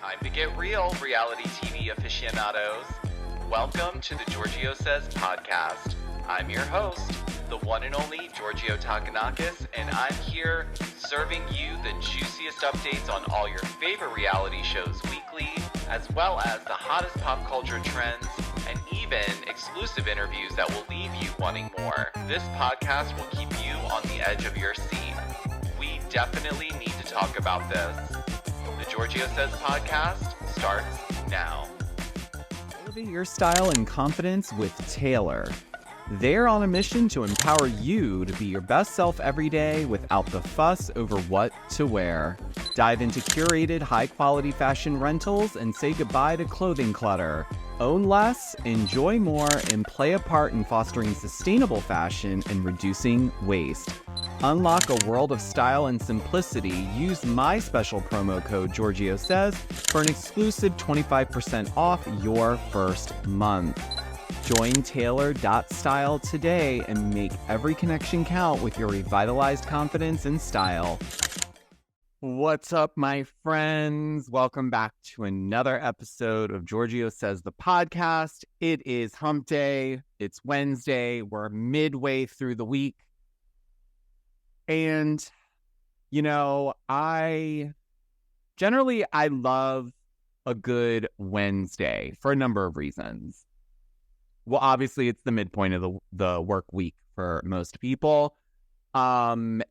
Time to get real, reality TV aficionados. Welcome to the Georgio Says podcast. I'm your host, the one and only Georgio Takanakis, and I'm here serving you the juiciest updates on all your favorite reality shows weekly, as well as the hottest pop culture trends, and even exclusive interviews that will leave you wanting more. This podcast will keep you on the edge of your seat. We definitely need to talk about this. The Georgio Says podcast starts now. Elevate your style and confidence with Taylor. They're on a mission to empower you to be your best self every day without the fuss over what to wear. Dive into curated, high-quality fashion rentals and say goodbye to clothing clutter. Own less, enjoy more, and play a part in fostering sustainable fashion and reducing waste. Unlock a world of style and simplicity. Use my special promo code Georgio Says for an exclusive 25% off your first month. Join Taylor.style today and make every connection count with your revitalized confidence and style. What's up, my friends? Welcome back to another episode of Georgio Says the podcast. It is hump day. It's Wednesday. We're midway through the week. And, you know, I love a good Wednesday for a number of reasons. Well, obviously, it's the midpoint of the work week for most people. And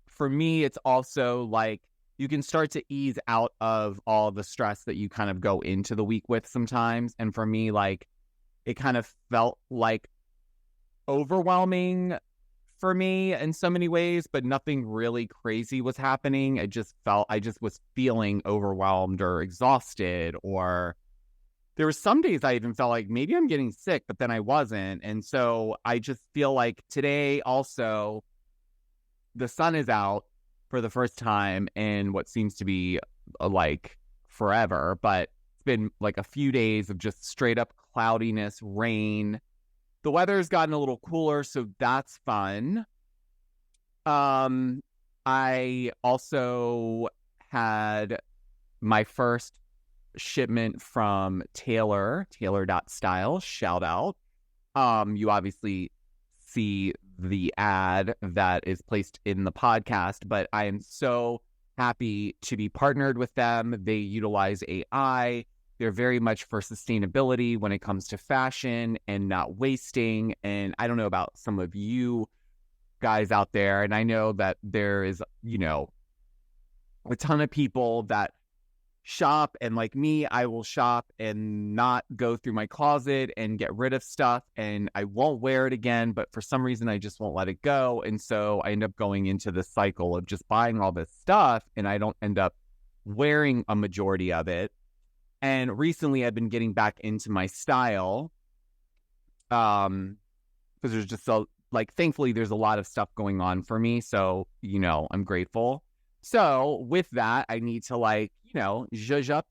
for me, it's also like you can start to ease out of all the stress that you kind of go into the week with sometimes. And for me, like, it kind of felt like overwhelming for me in so many ways, but nothing really crazy was happening. I just was feeling overwhelmed or exhausted, or there were some days I even felt like maybe I'm getting sick, but then I wasn't. And so I just feel like today also the sun is out for the first time in what seems to be like forever, but it's been like a few days of just straight up cloudiness, rain. The weather's gotten a little cooler, so that's fun. I also had my first shipment from Taylor.style, shout out. You obviously see the ad that is placed in the podcast, but I am so happy to be partnered with them. They utilize AI. They're very much for sustainability when it comes to fashion and not wasting. And I don't know about some of you guys out there, and I know that there is, you know, a ton of people that shop, and like me, I will shop and not go through my closet and get rid of stuff, and I won't wear it again, but for some reason I just won't let it go. And so I end up going into this cycle of just buying all this stuff, and I don't end up wearing a majority of it. And recently I've been getting back into my style because there's just so, like, thankfully there's a lot of stuff going on for me, so, you know, I'm grateful. So with that, I need to, like, you know, zhuzh up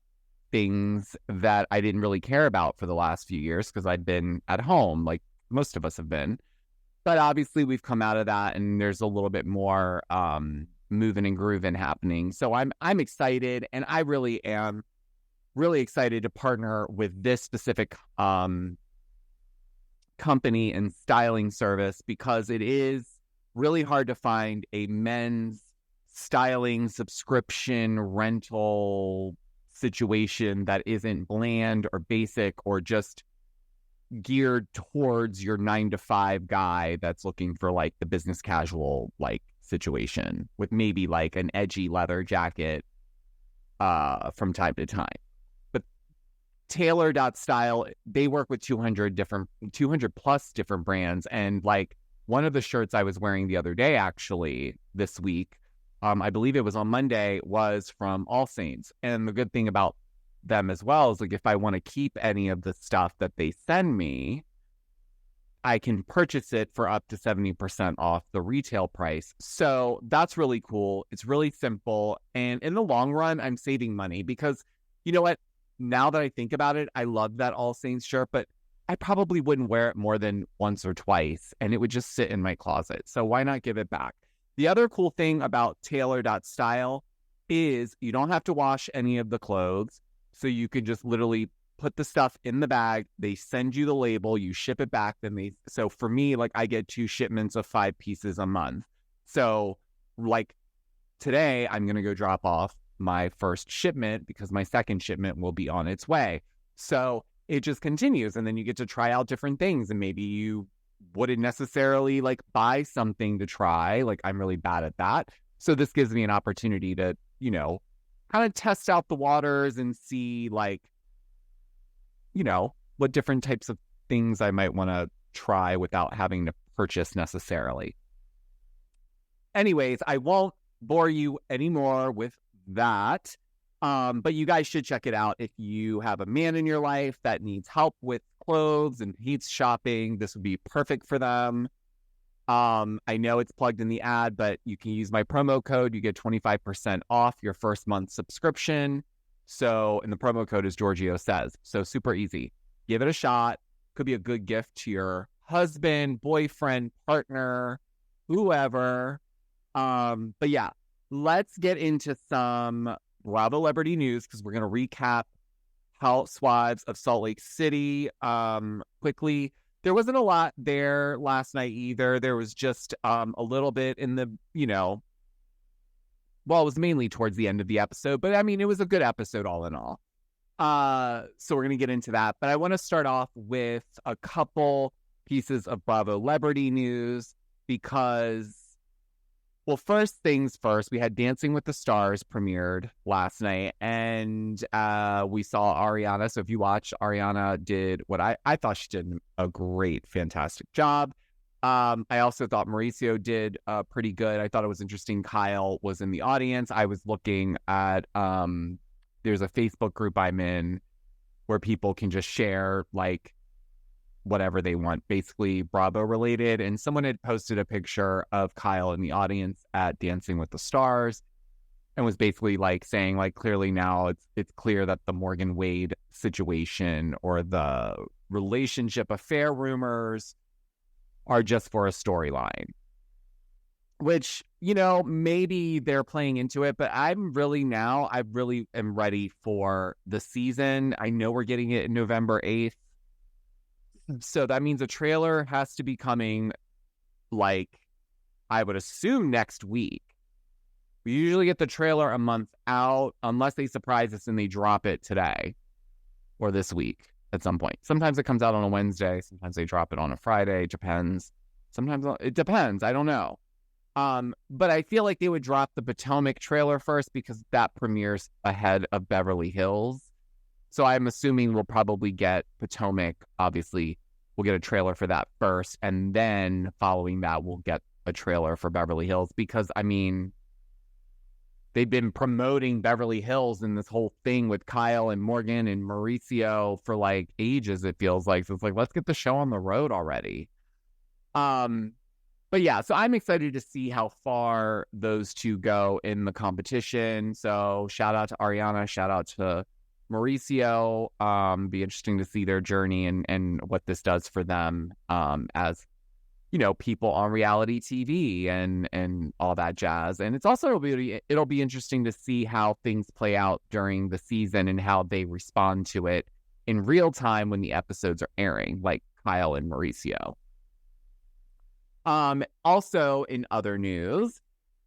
things that I didn't really care about for the last few years because I'd been at home, like most of us have been. But obviously we've come out of that, and there's a little bit more moving and grooving happening. So I'm excited, and I really am really excited to partner with this specific company and styling service, because it is really hard to find a men's styling subscription rental situation that isn't bland or basic or just geared towards your 9-to-5 guy that's looking for like the business casual like situation with maybe like an edgy leather jacket from time to time. But Taylor.style, they work with 200 plus different brands. And like one of the shirts I was wearing the other day, actually this week, I believe it was on Monday, was from All Saints. And the good thing about them as well is, like, if I want to keep any of the stuff that they send me, I can purchase it for up to 70% off the retail price. So that's really cool. It's really simple. And in the long run, I'm saving money because, you know what? Now that I think about it, I love that All Saints shirt, but I probably wouldn't wear it more than once or twice, and it would just sit in my closet. So why not give it back? The other cool thing about Taylor.style is you don't have to wash any of the clothes. So you can just literally put the stuff in the bag. They send you the label, you ship it back. So for me, like I get 2 shipments of 5 pieces a month. So like today, I'm going to go drop off my first shipment because my second shipment will be on its way. So it just continues. And then you get to try out different things. And maybe you wouldn't necessarily like buy something to try. Like I'm really bad at that. So this gives me an opportunity to, you know, kind of test out the waters and see like, you know, what different types of things I might want to try without having to purchase necessarily. Anyways, I won't bore you anymore with that. But you guys should check it out. If you have a man in your life that needs help with clothes and hates shopping, this would be perfect for them. I know it's plugged in the ad, but you can use my promo code. You get 25% off your first month subscription. So, and the promo code is Georgio Says. So super easy. Give it a shot. Could be a good gift to your husband, boyfriend, partner, whoever. But yeah, let's get into some Bravo Celebrity news because we're going to recap Housewives of Salt Lake City quickly. There wasn't a lot there last night either. There was just a little bit in the, you know, well, it was mainly towards the end of the episode, but I mean, it was a good episode all in all. So we're going to get into that. But I want to start off with a couple pieces of Bravo Celebrity news because, well, first things first, we had Dancing with the Stars premiered last night, and we saw Ariana. So if you watch, Ariana did what I thought she did a great, fantastic job. I also thought Mauricio did pretty good. I thought it was interesting. Kyle was in the audience. I was looking at, there's a Facebook group I'm in where people can just share like whatever they want, basically Bravo related. And someone had posted a picture of Kyle in the audience at Dancing with the Stars and was basically like saying like, clearly now it's clear that the Morgan Wade situation or the relationship affair rumors are just for a storyline, which, you know, maybe they're playing into it, but I really am ready for the season. I know we're getting it November 8th. So that means a trailer has to be coming, like, I would assume next week. We usually get the trailer a month out, unless they surprise us and they drop it today or this week at some point. Sometimes it comes out on a Wednesday. Sometimes they drop it on a Friday. It depends. Sometimes it depends. I don't know. But I feel like they would drop the Potomac trailer first because that premieres ahead of Beverly Hills. So I'm assuming we'll probably get Potomac. Obviously, we'll get a trailer for that first. And then following that, we'll get a trailer for Beverly Hills. Because, I mean, they've been promoting Beverly Hills in this whole thing with Kyle and Morgan and Mauricio for, like, ages, it feels like. So it's like, let's get the show on the road already. But yeah, so I'm excited to see how far those two go in the competition. So shout out to Ariana. Shout out to Mauricio. Be interesting to see their journey and what this does for them as, you know, people on reality TV and all that jazz. And it's also it'll be interesting to see how things play out during the season and how they respond to it in real time when the episodes are airing, like Kyle and Mauricio. Also in other news,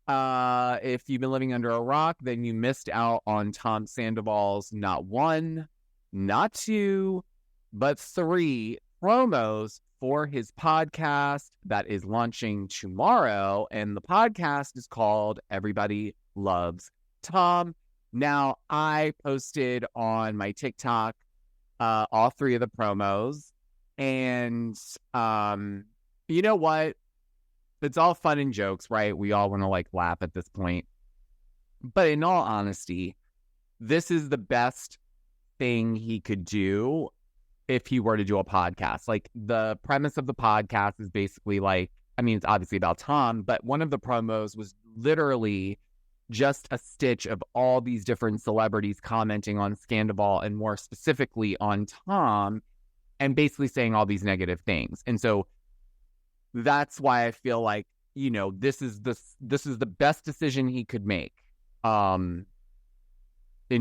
if you've been living under a rock, then you missed out on Tom Sandoval's not 1, not 2, but 3 promos for his podcast that is launching tomorrow. And the podcast is called Everybody Loves Tom. Now, I posted on my TikTok all 3 of the promos. And you know what? It's all fun and jokes, right? We all want to like laugh at this point. But in all honesty, this is the best thing he could do if he were to do a podcast. Like, the premise of the podcast is basically like, I mean, it's obviously about Tom, but one of the promos was literally just a stitch of all these different celebrities commenting on Sandoval and more specifically on Tom and basically saying all these negative things. And so that's why I feel like, you know, this is the best decision he could make. in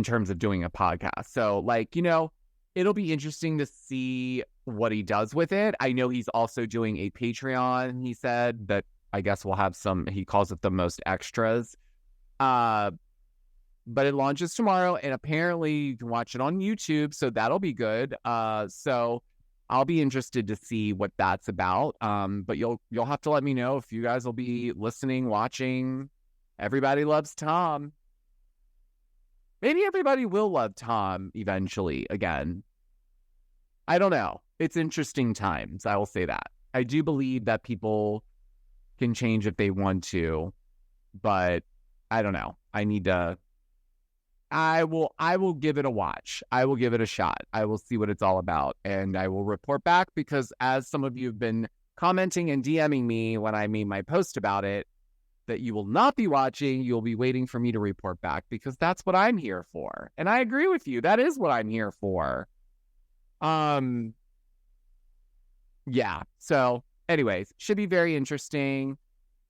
terms of doing a podcast. So like, it'll be interesting to see what he does with it. I know he's also doing a Patreon, he said, that I guess we'll have he calls it the most extras. But it launches tomorrow, and apparently you can watch it on YouTube, so that'll be good. So I'll be interested to see what that's about. But you'll have to let me know if you guys will be listening, watching. Everybody loves Tom. Maybe everybody will love Tom eventually again. I don't know. It's interesting times, I will say that. I do believe that people can change if they want to, but I don't know. I will give it a watch. I will give it a shot. I will see what it's all about, and I will report back, because as some of you have been commenting and DMing me when I made my post about it, that you will not be watching, you'll be waiting for me to report back, because that's what I'm here for. And I agree with you. That is what I'm here for. Yeah. So anyways, should be very interesting.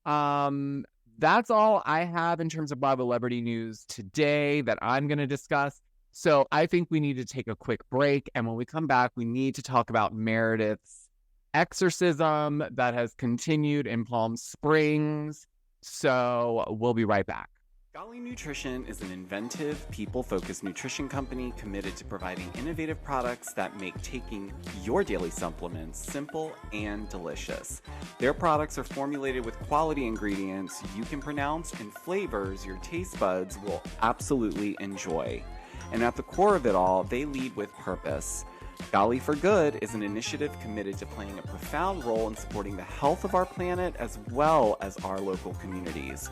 That's all I have in terms of Bravo Celebrity news today that I'm going to discuss. So I think we need to take a quick break. And when we come back, we need to talk about Meredith's exorcism that has continued in Palm Springs. So we'll be right back. Golly Nutrition is an inventive, people-focused nutrition company committed to providing innovative products that make taking your daily supplements simple and delicious. Their products are formulated with quality ingredients you can pronounce and flavors your taste buds will absolutely enjoy. And at the core of it all, they lead with purpose. Golly for Good is an initiative committed to playing a profound role in supporting the health of our planet as well as our local communities.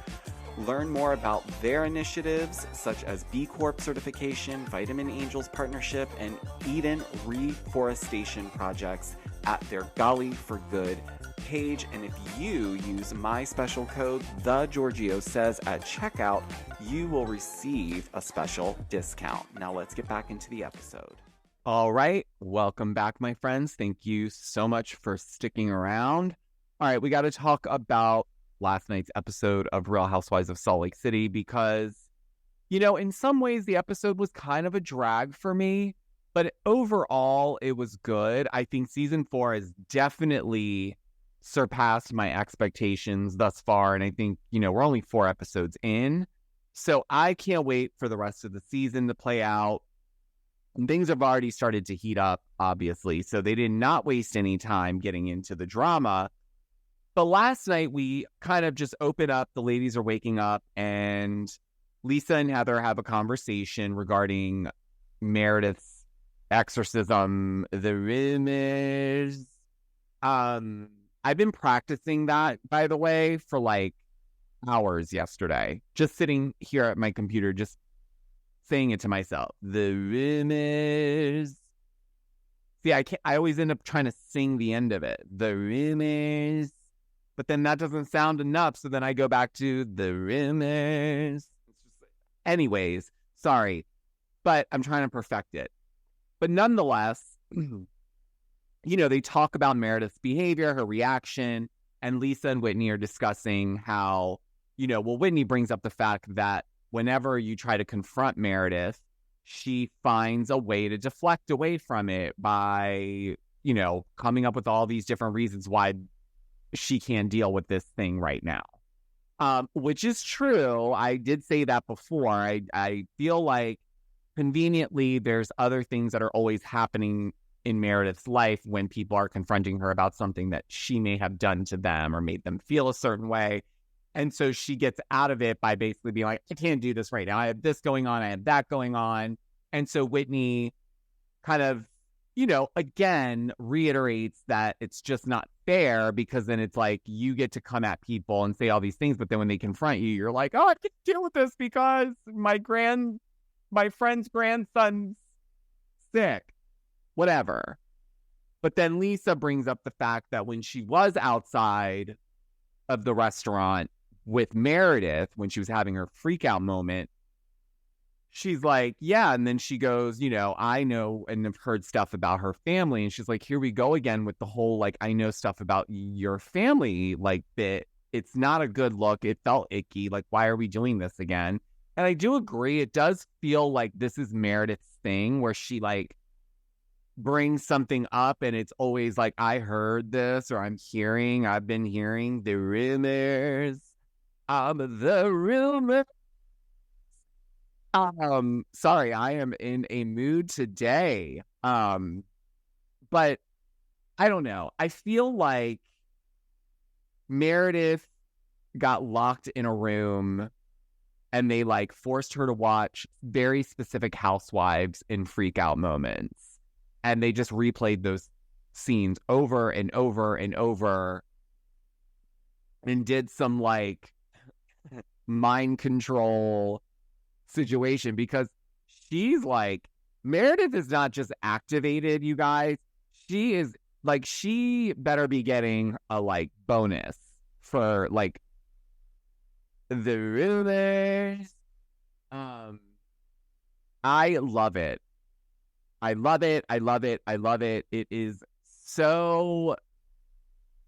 Learn more about their initiatives, such as B Corp certification, Vitamin Angels partnership, and Eden reforestation projects at their Golly for Good page. And if you use my special code, the Georgio says at checkout, you will receive a special discount. Now let's get back into the episode. All right. Welcome back, my friends. Thank you so much for sticking around. All right. We got to talk about last night's episode of Real Housewives of Salt Lake City, because, in some ways the episode was kind of a drag for me, but overall it was good. I think season 4 has definitely surpassed my expectations thus far. And I think, we're only 4 episodes in, so I can't wait for the rest of the season to play out. And things have already started to heat up, obviously. So they did not waste any time getting into the drama. But last night, we kind of just open up, the ladies are waking up, and Lisa and Heather have a conversation regarding Meredith's exorcism, the rumors. I've been practicing that, by the way, for like hours yesterday. Just sitting here at my computer, just saying it to myself. The rumors. See, I always end up trying to sing the end of it. The rumors. But then that doesn't sound enough, so then I go back to the rumors. Anyways, sorry, but I'm trying to perfect it. But nonetheless, they talk about Meredith's behavior, her reaction, and Lisa and Whitney are discussing how, Whitney brings up the fact that whenever you try to confront Meredith, she finds a way to deflect away from it by, coming up with all these different reasons why she can't deal with this thing right now. Which is true. I did say that before. I feel like conveniently there's other things that are always happening in Meredith's life when people are confronting her about something that she may have done to them or made them feel a certain way. And so she gets out of it by basically being like, I can't do this right now. I have this going on. I have that going on. And so Whitney kind of, again, reiterates that it's just not fair, because then it's like you get to come at people and say all these things, but then when they confront you, you're like, oh, I can deal with this because my friend's grandson's sick, whatever. But then Lisa brings up the fact that when she was outside of the restaurant with Meredith, when she was having her freak out moment, she's like, yeah. And then she goes, I know and have heard stuff about her family. And she's like, here we go again with the whole, like, I know stuff about your family, like, bit. It's not a good look. It felt icky. Like, why are we doing this again? And I do agree. It does feel like this is Meredith's thing where she like brings something up and it's always like, I heard this or I've been hearing the rumors. The rumor. Sorry, I am in a mood today. But I don't know. I feel like Meredith got locked in a room and they like forced her to watch very specific housewives in freak out moments. And they just replayed those scenes over and over and over and did some like mind control situation because she's like, Meredith is not just activated, you guys. She is like, she better be getting a like bonus for like the rumors. I love it. I love it. I love it. I love it. It is so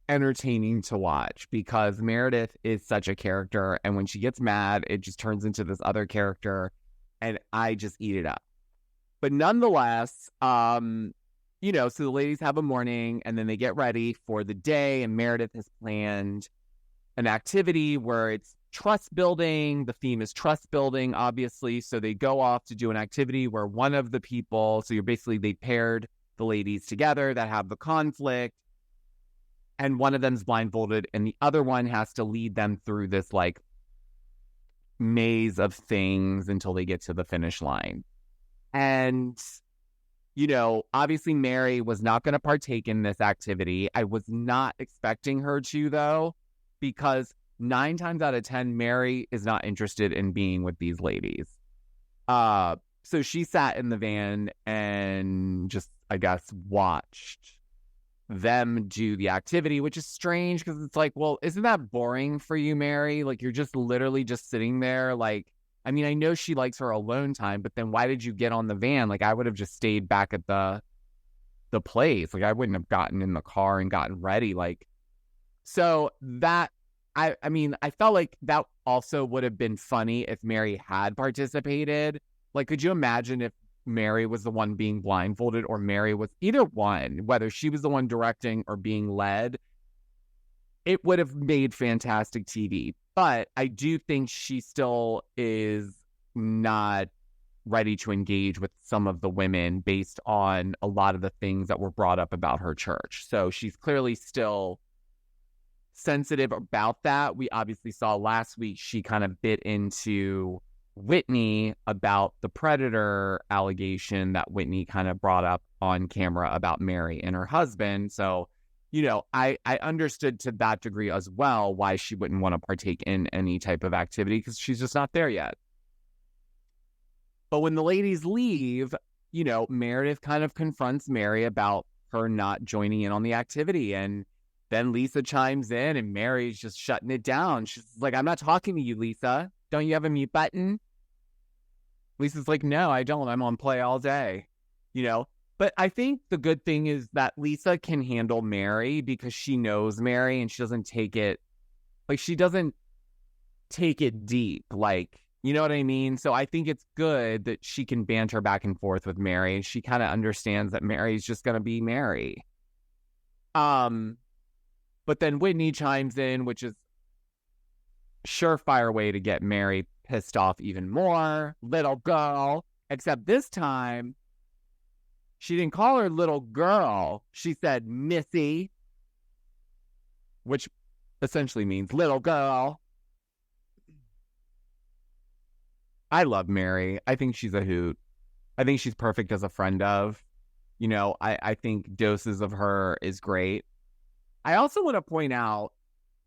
entertaining to watch because Meredith is such a character. And when she gets mad, it just turns into this other character. And I just eat it up. But nonetheless, you know, so the ladies have a morning and then they get ready for the day. And Meredith has planned an activity where it's trust building. The theme is trust building, obviously. So they go off to do an activity where one of the people, so they paired the ladies together that have the conflict. And one of them's blindfolded and the other one has to lead them through this like maze of things until they get to the finish line. And, you know, obviously Mary was not going to partake in this activity. I was not expecting her to, though, because 9 times out of 10, Mary is not interested in being with these ladies. So she sat in the van and just, I guess, watched them do the activity, which is strange because it's like, well, isn't that boring for you, Mary? Like, you're just literally just sitting there. Like, I mean, I know she likes her alone time, but then why did you get on the van? Like, I would have just stayed back at the place. Like, I wouldn't have gotten in the car and gotten ready. Like, so that, I mean, I felt like that also would have been funny if Mary had participated. Like, could you imagine if Mary was the one being blindfolded or Mary was either one, whether she was the one directing or being led? It would have made fantastic TV. But I do think she still is not ready to engage with some of the women based on a lot of the things that were brought up about her church. So she's clearly still sensitive about that. We obviously saw last week she kind of bit into Whitney about the predator allegation that Whitney kind of brought up on camera about Mary and her husband. So, you know, I understood to that degree as well why she wouldn't want to partake in any type of activity because she's just not there yet. But when the ladies leave, you know, Meredith kind of confronts Mary about her not joining in on the activity. And then Lisa chimes in and Mary's just shutting it down. She's like, I'm not talking to you, Lisa. Don't you have a mute button? Lisa's like, no, I don't. I'm on play all day, you know? But I think the good thing is that Lisa can handle Mary because she knows Mary and she doesn't take it, like, she doesn't take it deep. Like, you know what I mean? So I think it's good that she can banter back and forth with Mary. And she kind of understands that Mary's just going to be Mary. But then Whitney chimes in, which is surefire way to get Mary pissed off even more. Little girl. Except this time, she didn't call her little girl. She said Missy, which essentially means little girl. I love Mary. I think she's a hoot. I think she's perfect as a friend of. You know, I think doses of her is great. I also want to point out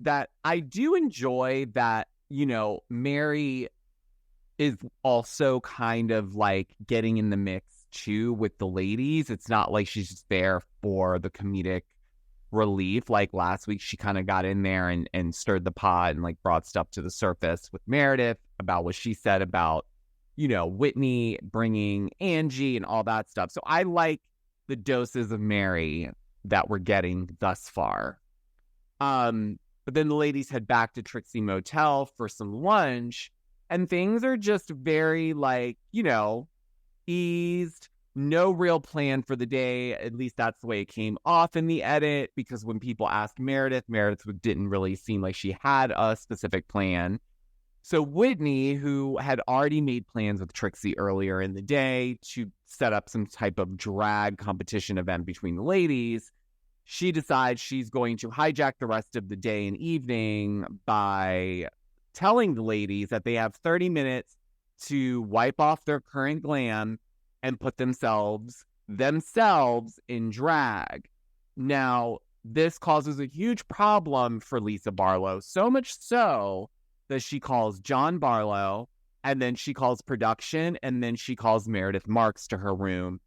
that I do enjoy that, you know, Mary is also kind of like getting in the mix too with the ladies. It's not like she's just there for the comedic relief. Like last week, she kind of got in there and stirred the pot and like brought stuff to the surface with Meredith about what she said about, you know, Whitney bringing Angie and all that stuff. So I like the doses of Mary that we're getting thus far. But then the ladies head back to Trixie Motel for some lunch. And things are just very like, eased, no real plan for the day. At least that's the way it came off in the edit, because when people asked Meredith didn't really seem like she had a specific plan. So Whitney, who had already made plans with Trixie earlier in the day to set up some type of drag competition event between the ladies, she decides she's going to hijack the rest of the day and evening by telling the ladies that they have 30 minutes to wipe off their current glam and put themselves in drag. Now, this causes a huge problem for Lisa Barlow, so much so that she calls John Barlow, and then she calls production, and then she calls Meredith Marks to her room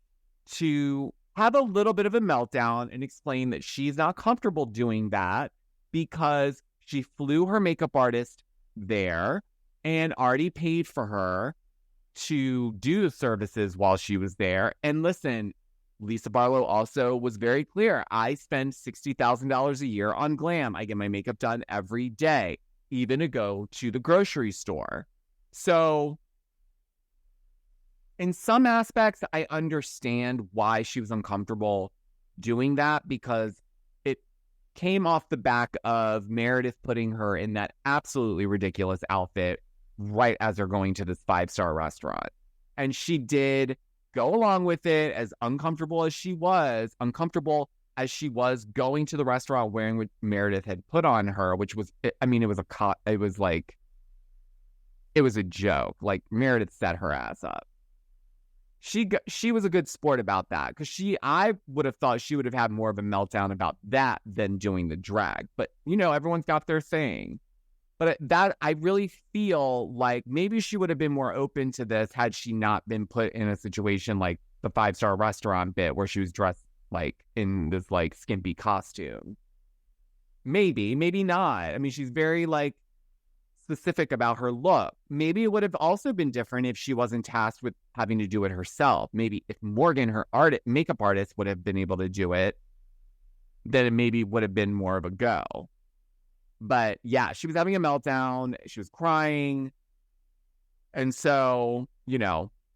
to have a little bit of a meltdown and explain that she's not comfortable doing that because she flew her makeup artist there and already paid for her to do the services while she was there. And listen, Lisa Barlow also was very clear. I spend $60,000 a year on glam. I get my makeup done every day, even to go to the grocery store. So in some aspects, I understand why she was uncomfortable doing that, because it came off the back of Meredith putting her in that absolutely ridiculous outfit right as they're going to this 5-star restaurant. And she did go along with it, as uncomfortable as she was going to the restaurant wearing what Meredith had put on her, which was, it was a joke. Like, Meredith set her ass up. She was a good sport about that, because I would have thought she would have had more of a meltdown about that than doing the drag. But, everyone's got their thing. But that, I really feel like maybe she would have been more open to this had she not been put in a situation like the 5-star restaurant bit where she was dressed like in this like skimpy costume. Maybe not. I mean, she's very like specific about her look. Maybe it would have also been different if she wasn't tasked with having to do it herself. Maybe if Morgan, her makeup artist, would have been able to do it, then it maybe would have been more of a go. But yeah, she was having a meltdown. She was crying. And so,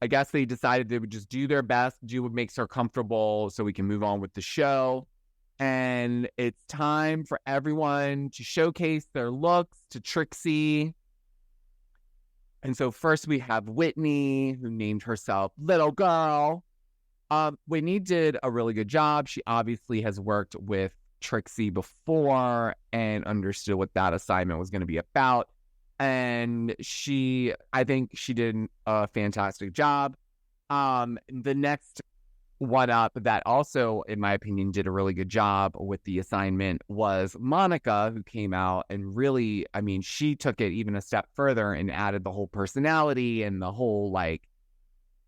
I guess they decided they would just do their best, do what makes her comfortable so we can move on with the show. And it's time for everyone to showcase their looks to Trixie. And so first we have Whitney, who named herself Little Girl. Whitney did a really good job. She obviously has worked with Trixie before and understood what that assignment was going to be about. And I think she did a fantastic job. The next one up that also, in my opinion, did a really good job with the assignment was Monica, who came out and really, she took it even a step further and added the whole personality and the whole,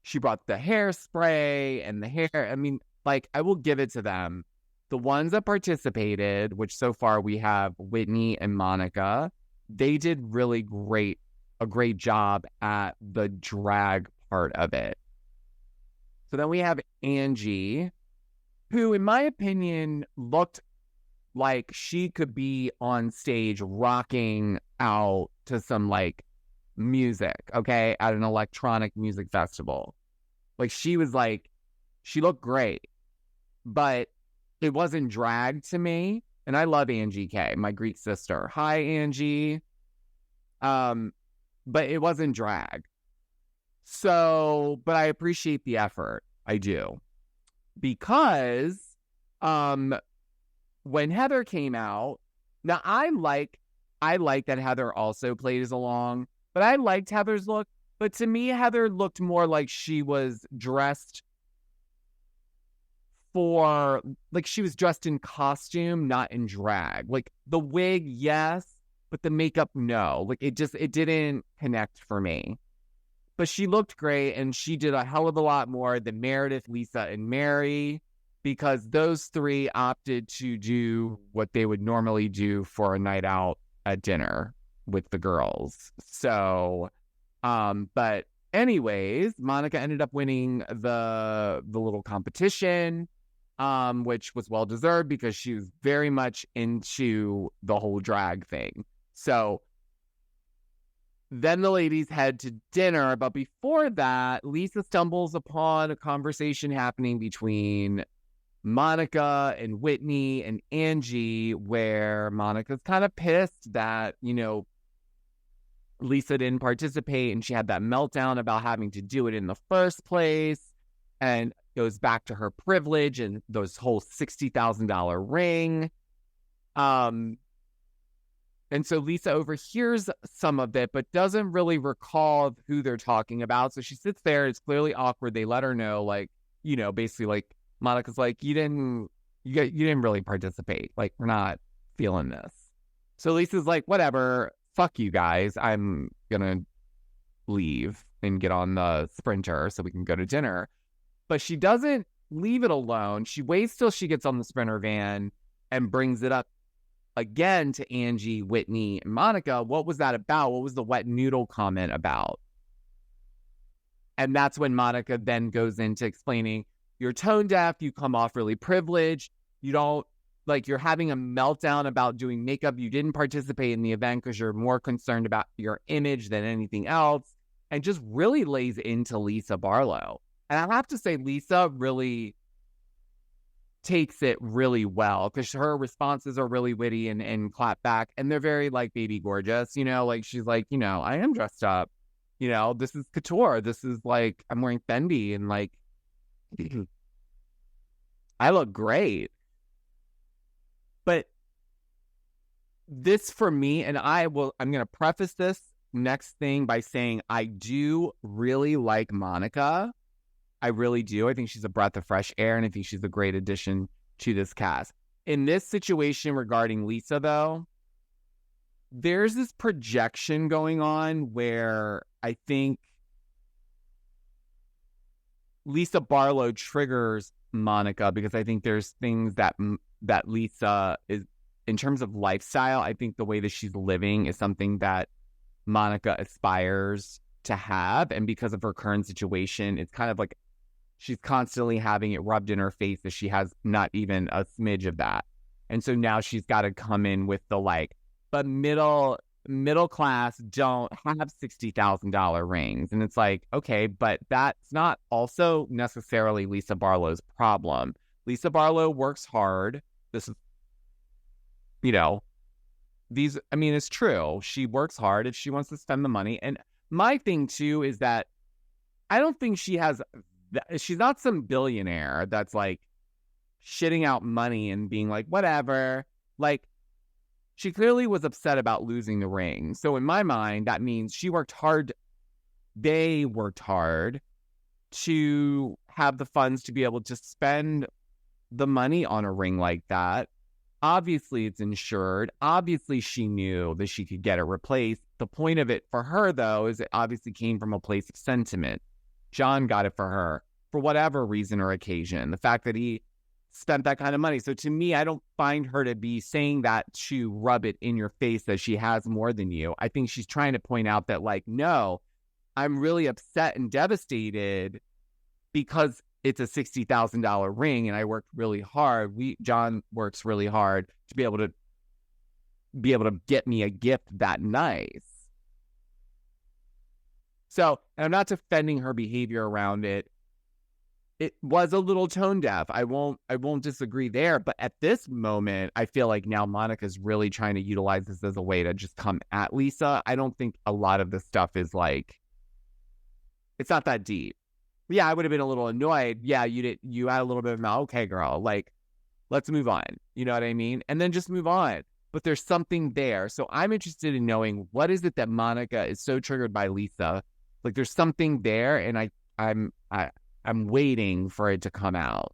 she brought the hairspray and the hair. I will give it to them. The ones that participated, which so far we have Whitney and Monica, they did a great job at the drag part of it. So then we have Angie, who, in my opinion, looked like she could be on stage rocking out to some music, okay, at an electronic music festival. She looked great, but it wasn't drag to me. And I love Angie K, my Greek sister. Hi, Angie. But it wasn't drag. So, but I appreciate the effort. I do. Because when Heather came out, now I like that Heather also played as along, but I liked Heather's look. But to me, Heather looked more like she was dressed she was dressed in costume, not in drag. The wig, yes, but the makeup, no. It didn't connect for me. But she looked great, and she did a hell of a lot more than Meredith, Lisa, and Mary, because those three opted to do what they would normally do for a night out at dinner with the girls. So, but anyways, Monica ended up winning the little competition, which was well-deserved because she was very much into the whole drag thing. So Then the ladies head to dinner, but before that, Lisa stumbles upon a conversation happening between Monica and Whitney and Angie, where Monica's kind of pissed that, Lisa didn't participate and she had that meltdown about having to do it in the first place, and goes back to her privilege and those whole $60,000 ring. And so Lisa overhears some of it, but doesn't really recall who they're talking about. So she sits there. It's clearly awkward. They let her know, basically, like, Monica's like, you didn't really participate. Like, we're not feeling this. So Lisa's like, whatever, fuck you guys. I'm gonna leave and get on the Sprinter so we can go to dinner. But she doesn't leave it alone. She waits till she gets on the Sprinter van and brings it up again to Angie, Whitney, and Monica. What was that about? What was the wet noodle comment about? And that's when Monica then goes into explaining, you're tone deaf, you come off really privileged, you're having a meltdown about doing makeup, you didn't participate in the event because you're more concerned about your image than anything else, and just really lays into Lisa Barlow. And I have to say, Lisa really takes it really well because her responses are really witty and clap back, and they're very like baby gorgeous, she's like, I am dressed up, this is couture, this is like, I'm wearing Fendi, and like, I look great. But this for me, and I'm going to preface this next thing by saying I do really like Monica. I really do. I think she's a breath of fresh air, and I think she's a great addition to this cast. In this situation regarding Lisa, though, there's this projection going on where I think Lisa Barlow triggers Monica, because I think there's things that Lisa is, in terms of lifestyle, I think the way that she's living is something that Monica aspires to have. And because of her current situation, it's kind of like she's constantly having it rubbed in her face that she has not even a smidge of that. And so now she's got to come in with the but middle class don't have $60,000 rings. And it's like, okay, but that's not also necessarily Lisa Barlow's problem. Lisa Barlow works hard. This is, it's true. She works hard if she wants to spend the money. And my thing too is that I don't think she's not some billionaire that's like shitting out money and being like, whatever. Like, she clearly was upset about losing the ring. So in my mind, that means she worked hard. They worked hard to have the funds to be able to spend the money on a ring like that. Obviously, it's insured. Obviously, she knew that she could get it replaced. The point of it for her, though, is it obviously came from a place of sentiment. John got it for her for whatever reason or occasion. The fact that he spent that kind of money. So to me, I don't find her to be saying that to rub it in your face that she has more than you. I think she's trying to point out that, like, no, I'm really upset and devastated because it's a $60,000 ring and I worked really hard. John works really hard to be able to get me a gift that nice. So, and I'm not defending her behavior around it. It was a little tone deaf. I won't disagree there. But at this moment, I feel like now Monica's really trying to utilize this as a way to just come at Lisa. I don't think a lot of this stuff is like, it's not that deep. Yeah, I would have been a little annoyed. Yeah, you had a little bit of, okay, girl, like, let's move on. You know what I mean? And then just move on. But there's something there. So I'm interested in knowing, what is it that Monica is so triggered by Lisa? Like, there's something there, and I'm waiting for it to come out.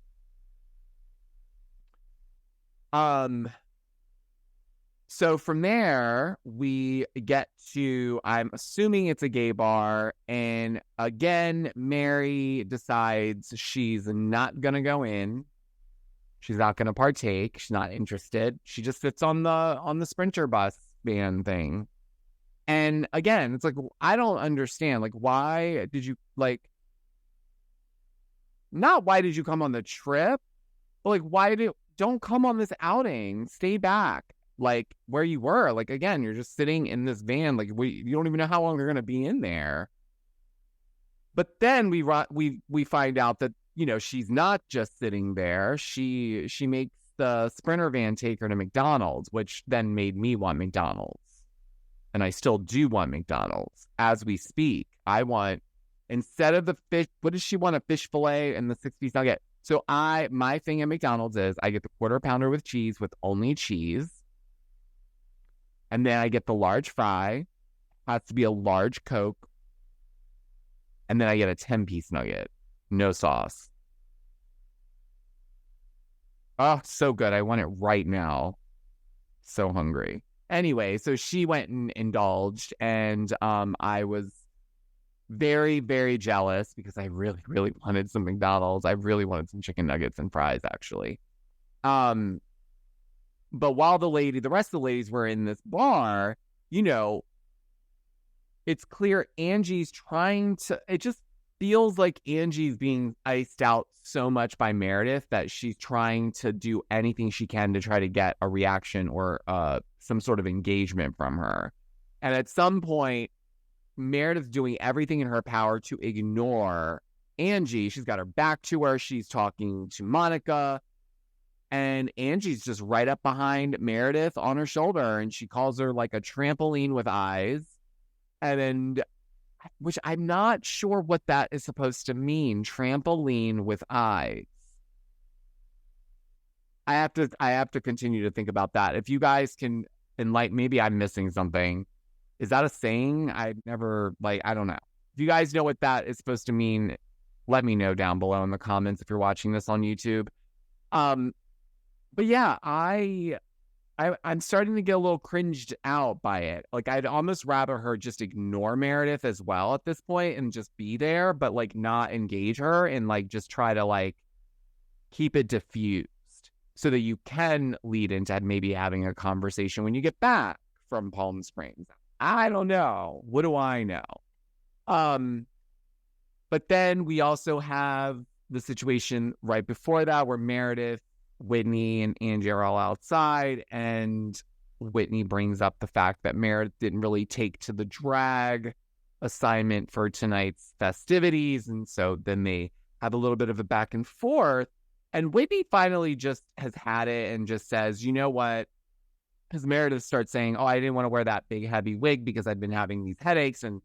So from there, we get to, I'm assuming it's a gay bar, and again, Mary decides she's not gonna go in. She's not gonna partake. She's not interested. She just sits on the Sprinter bus van thing. And again, it's like, I don't understand. Like, why did you, like, not why did you come on the trip, but like, don't come on this outing? Stay back. like where you were. Like, again, you're just sitting in this van. Like, you don't even know how long you're going to be in there. But then we find out that, you know, she's not just sitting there. She makes the Sprinter van take her to McDonald's, which then made me want McDonald's. And I still do want McDonald's as we speak. I want, instead of the fish, what does she want? A fish fillet and the 6-piece nugget. So my thing at McDonald's is I get the quarter pounder with cheese with only cheese. And then I get the large fry. Has to be a large Coke. And then I get a 10-piece nugget. No sauce. Oh, so good. I want it right now. So hungry. Anyway, so she went and indulged, and I was very, very jealous because I really, really wanted some McDonald's. I really wanted some chicken nuggets and fries, actually. But while the rest of the ladies were in this bar, you know, it's clear Angie's it just feels like Angie's being iced out so much by Meredith that she's trying to do anything she can to try to get a reaction or some sort of engagement from her. And at some point, Meredith's doing everything in her power to ignore Angie. She's got her back to her. She's talking to Monica. And Angie's just right up behind Meredith on her shoulder. And she calls her like a trampoline with eyes. And which I'm not sure what that is supposed to mean. Trampoline with eyes. I have to continue to think about that. If you guys can enlighten, maybe I'm missing something. Is that a saying? I've never, I don't know. If you guys know what that is supposed to mean, let me know down below in the comments if you're watching this on YouTube. But yeah, I'm starting to get a little cringed out by it. Like, I'd almost rather her just ignore Meredith as well at this point and just be there, but like not engage her and like just try to like keep it diffused so that you can lead into maybe having a conversation when you get back from Palm Springs. I don't know. What do I know? But then we also have the situation right before that where Meredith, Whitney, and Angie are all outside, and Whitney brings up the fact that Meredith didn't really take to the drag assignment for tonight's festivities, and so then they have a little bit of a back and forth, and Whitney finally just has had it and just says, you know what, because Meredith starts saying, oh, I didn't want to wear that big heavy wig because I've been having these headaches, and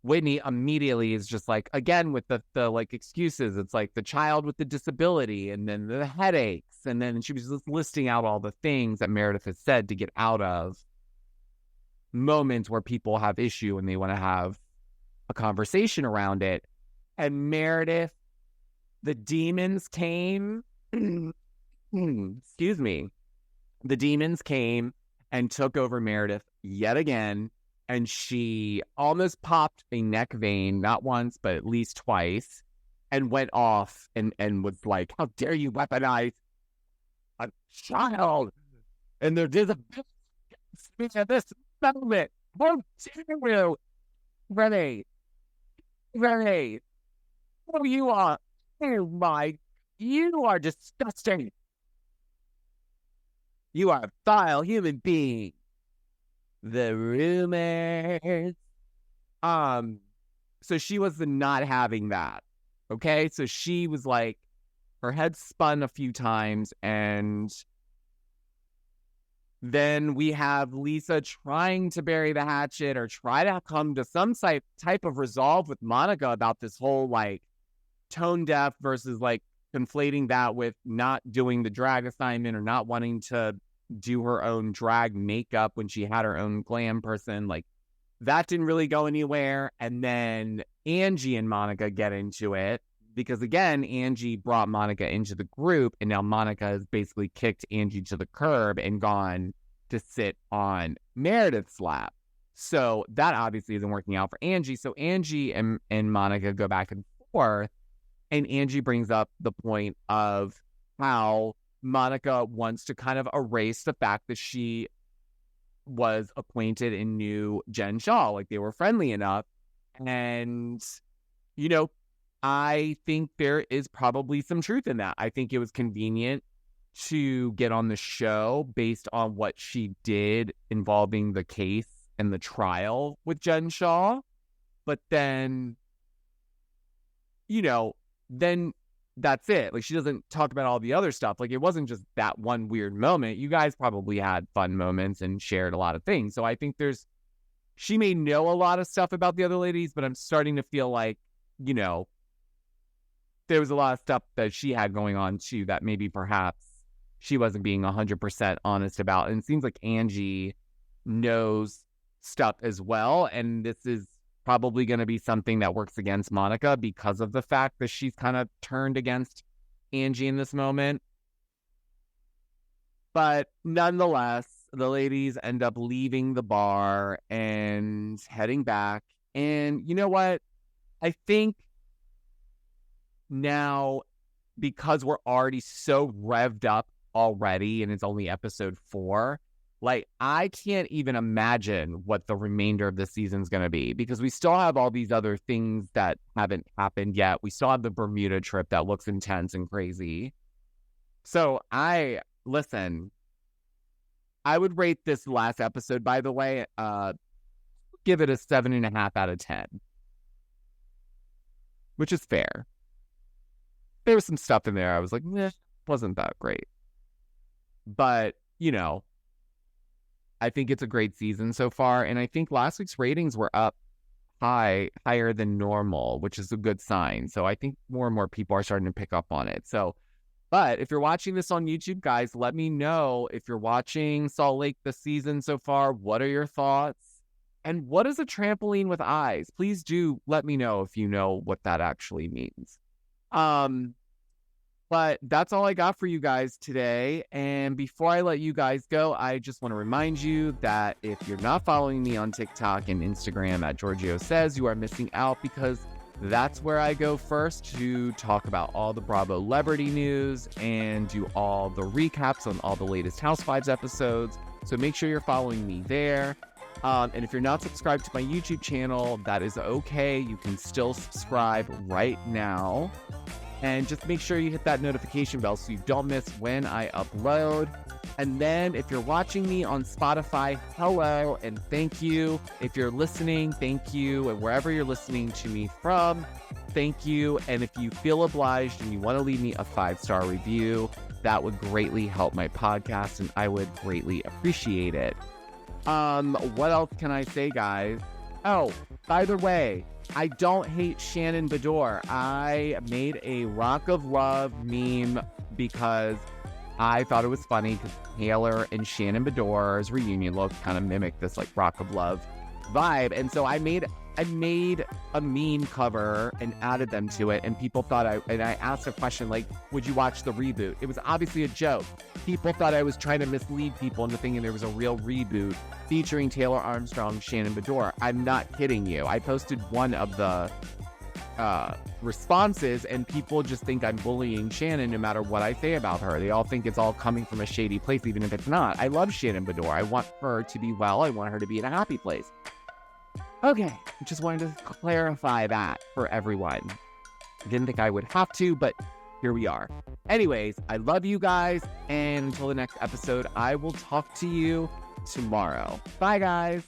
Whitney immediately is just like, again, with the like excuses. It's like the child with the disability and then the headaches. And then she was just listing out all the things that Meredith has said to get out of moments where people have issue and they want to have a conversation around it. And Meredith, the demons came. Excuse me. The demons came and took over Meredith yet again. And she almost popped a neck vein, not once, but at least twice, and went off and was like, how dare you weaponize a child? And there is a speech at this moment. How dare you? Renee. Oh, you are. Oh, my. You are disgusting. You are a vile human being. The rumors. So she was not having that. Okay. So she was like, her head spun a few times, and then we have Lisa trying to bury the hatchet or try to come to some type of resolve with Monica about this whole like tone deaf versus like conflating that with not doing the drag assignment or not wanting to do her own drag makeup when she had her own glam person. Like, that didn't really go anywhere. And then Angie and Monica get into it because, again, Angie brought Monica into the group, and now Monica has basically kicked Angie to the curb and gone to sit on Meredith's lap. So that obviously isn't working out for Angie. So Angie and Monica go back and forth, and Angie brings up the point of how Monica wants to kind of erase the fact that she was acquainted and knew Jen Shaw. Like, they were friendly enough. And, you know, I think there is probably some truth in that. I think it was convenient to get on the show based on what she did involving the case and the trial with Jen Shaw. But then, then that's it. Like, she doesn't talk about all the other stuff. Like, it wasn't just that one weird moment. You guys probably had fun moments and shared a lot of things. So I think she may know a lot of stuff about the other ladies, but I'm starting to feel like, there was a lot of stuff that she had going on too that maybe perhaps she wasn't being 100% honest about. And it seems like Angie knows stuff as well. And this is probably going to be something that works against Monica because of the fact that she's kind of turned against Angie in this moment. But nonetheless, the ladies end up leaving the bar and heading back. And you know what? I think now, because we're already so revved up already and it's only episode 4, like, I can't even imagine what the remainder of the season's going to be, because we still have all these other things that haven't happened yet. We still have the Bermuda trip that looks intense and crazy. So I would rate this last episode, by the way, give it a 7.5 out of 10, which is fair. There was some stuff in there I was like, wasn't that great. But, I think it's a great season so far. And I think last week's ratings were up higher than normal, which is a good sign. So I think more and more people are starting to pick up on it. So, but if you're watching this on YouTube, guys, let me know if you're watching Salt Lake this season so far. What are your thoughts? And what is a trampoline with eyes? Please do let me know if you know what that actually means. But that's all I got for you guys today. And before I let you guys go, I just want to remind you that if you're not following me on TikTok and Instagram at Georgio Says, you are missing out, because that's where I go first to talk about all the Bravo celebrity news and do all the recaps on all the latest Housewives episodes. So make sure you're following me there. And if you're not subscribed to my YouTube channel, that is okay. You can still subscribe right now. And just make sure you hit that notification bell so you don't miss when I upload. And then if you're watching me on Spotify, hello and thank you. If you're listening, thank you. And wherever you're listening to me from, thank you. And if you feel obliged and you want to leave me a 5-star review, that would greatly help my podcast and I would greatly appreciate it. What else can I say, guys? Oh, by the way, I don't hate Shannon Beador. I made a Rock of Love meme because I thought it was funny because Taylor and Shannon Beador's reunion look kind of mimic this like Rock of Love vibe. And so I made a meme cover and added them to it, and people thought I asked a question like, would you watch the reboot? It was obviously a joke. People thought I was trying to mislead people into thinking there was a real reboot featuring Taylor Armstrong, Shannon Beador. I'm not kidding you. I posted one of the responses, and people just think I'm bullying Shannon no matter what I say about her. They all think it's all coming from a shady place, even if it's not. I love Shannon Beador. I want her to be well. I want her to be in a happy place. Okay, I just wanted to clarify that for everyone. I didn't think I would have to, but here we are. Anyways, I love you guys, and until the next episode, I will talk to you tomorrow. Bye, guys.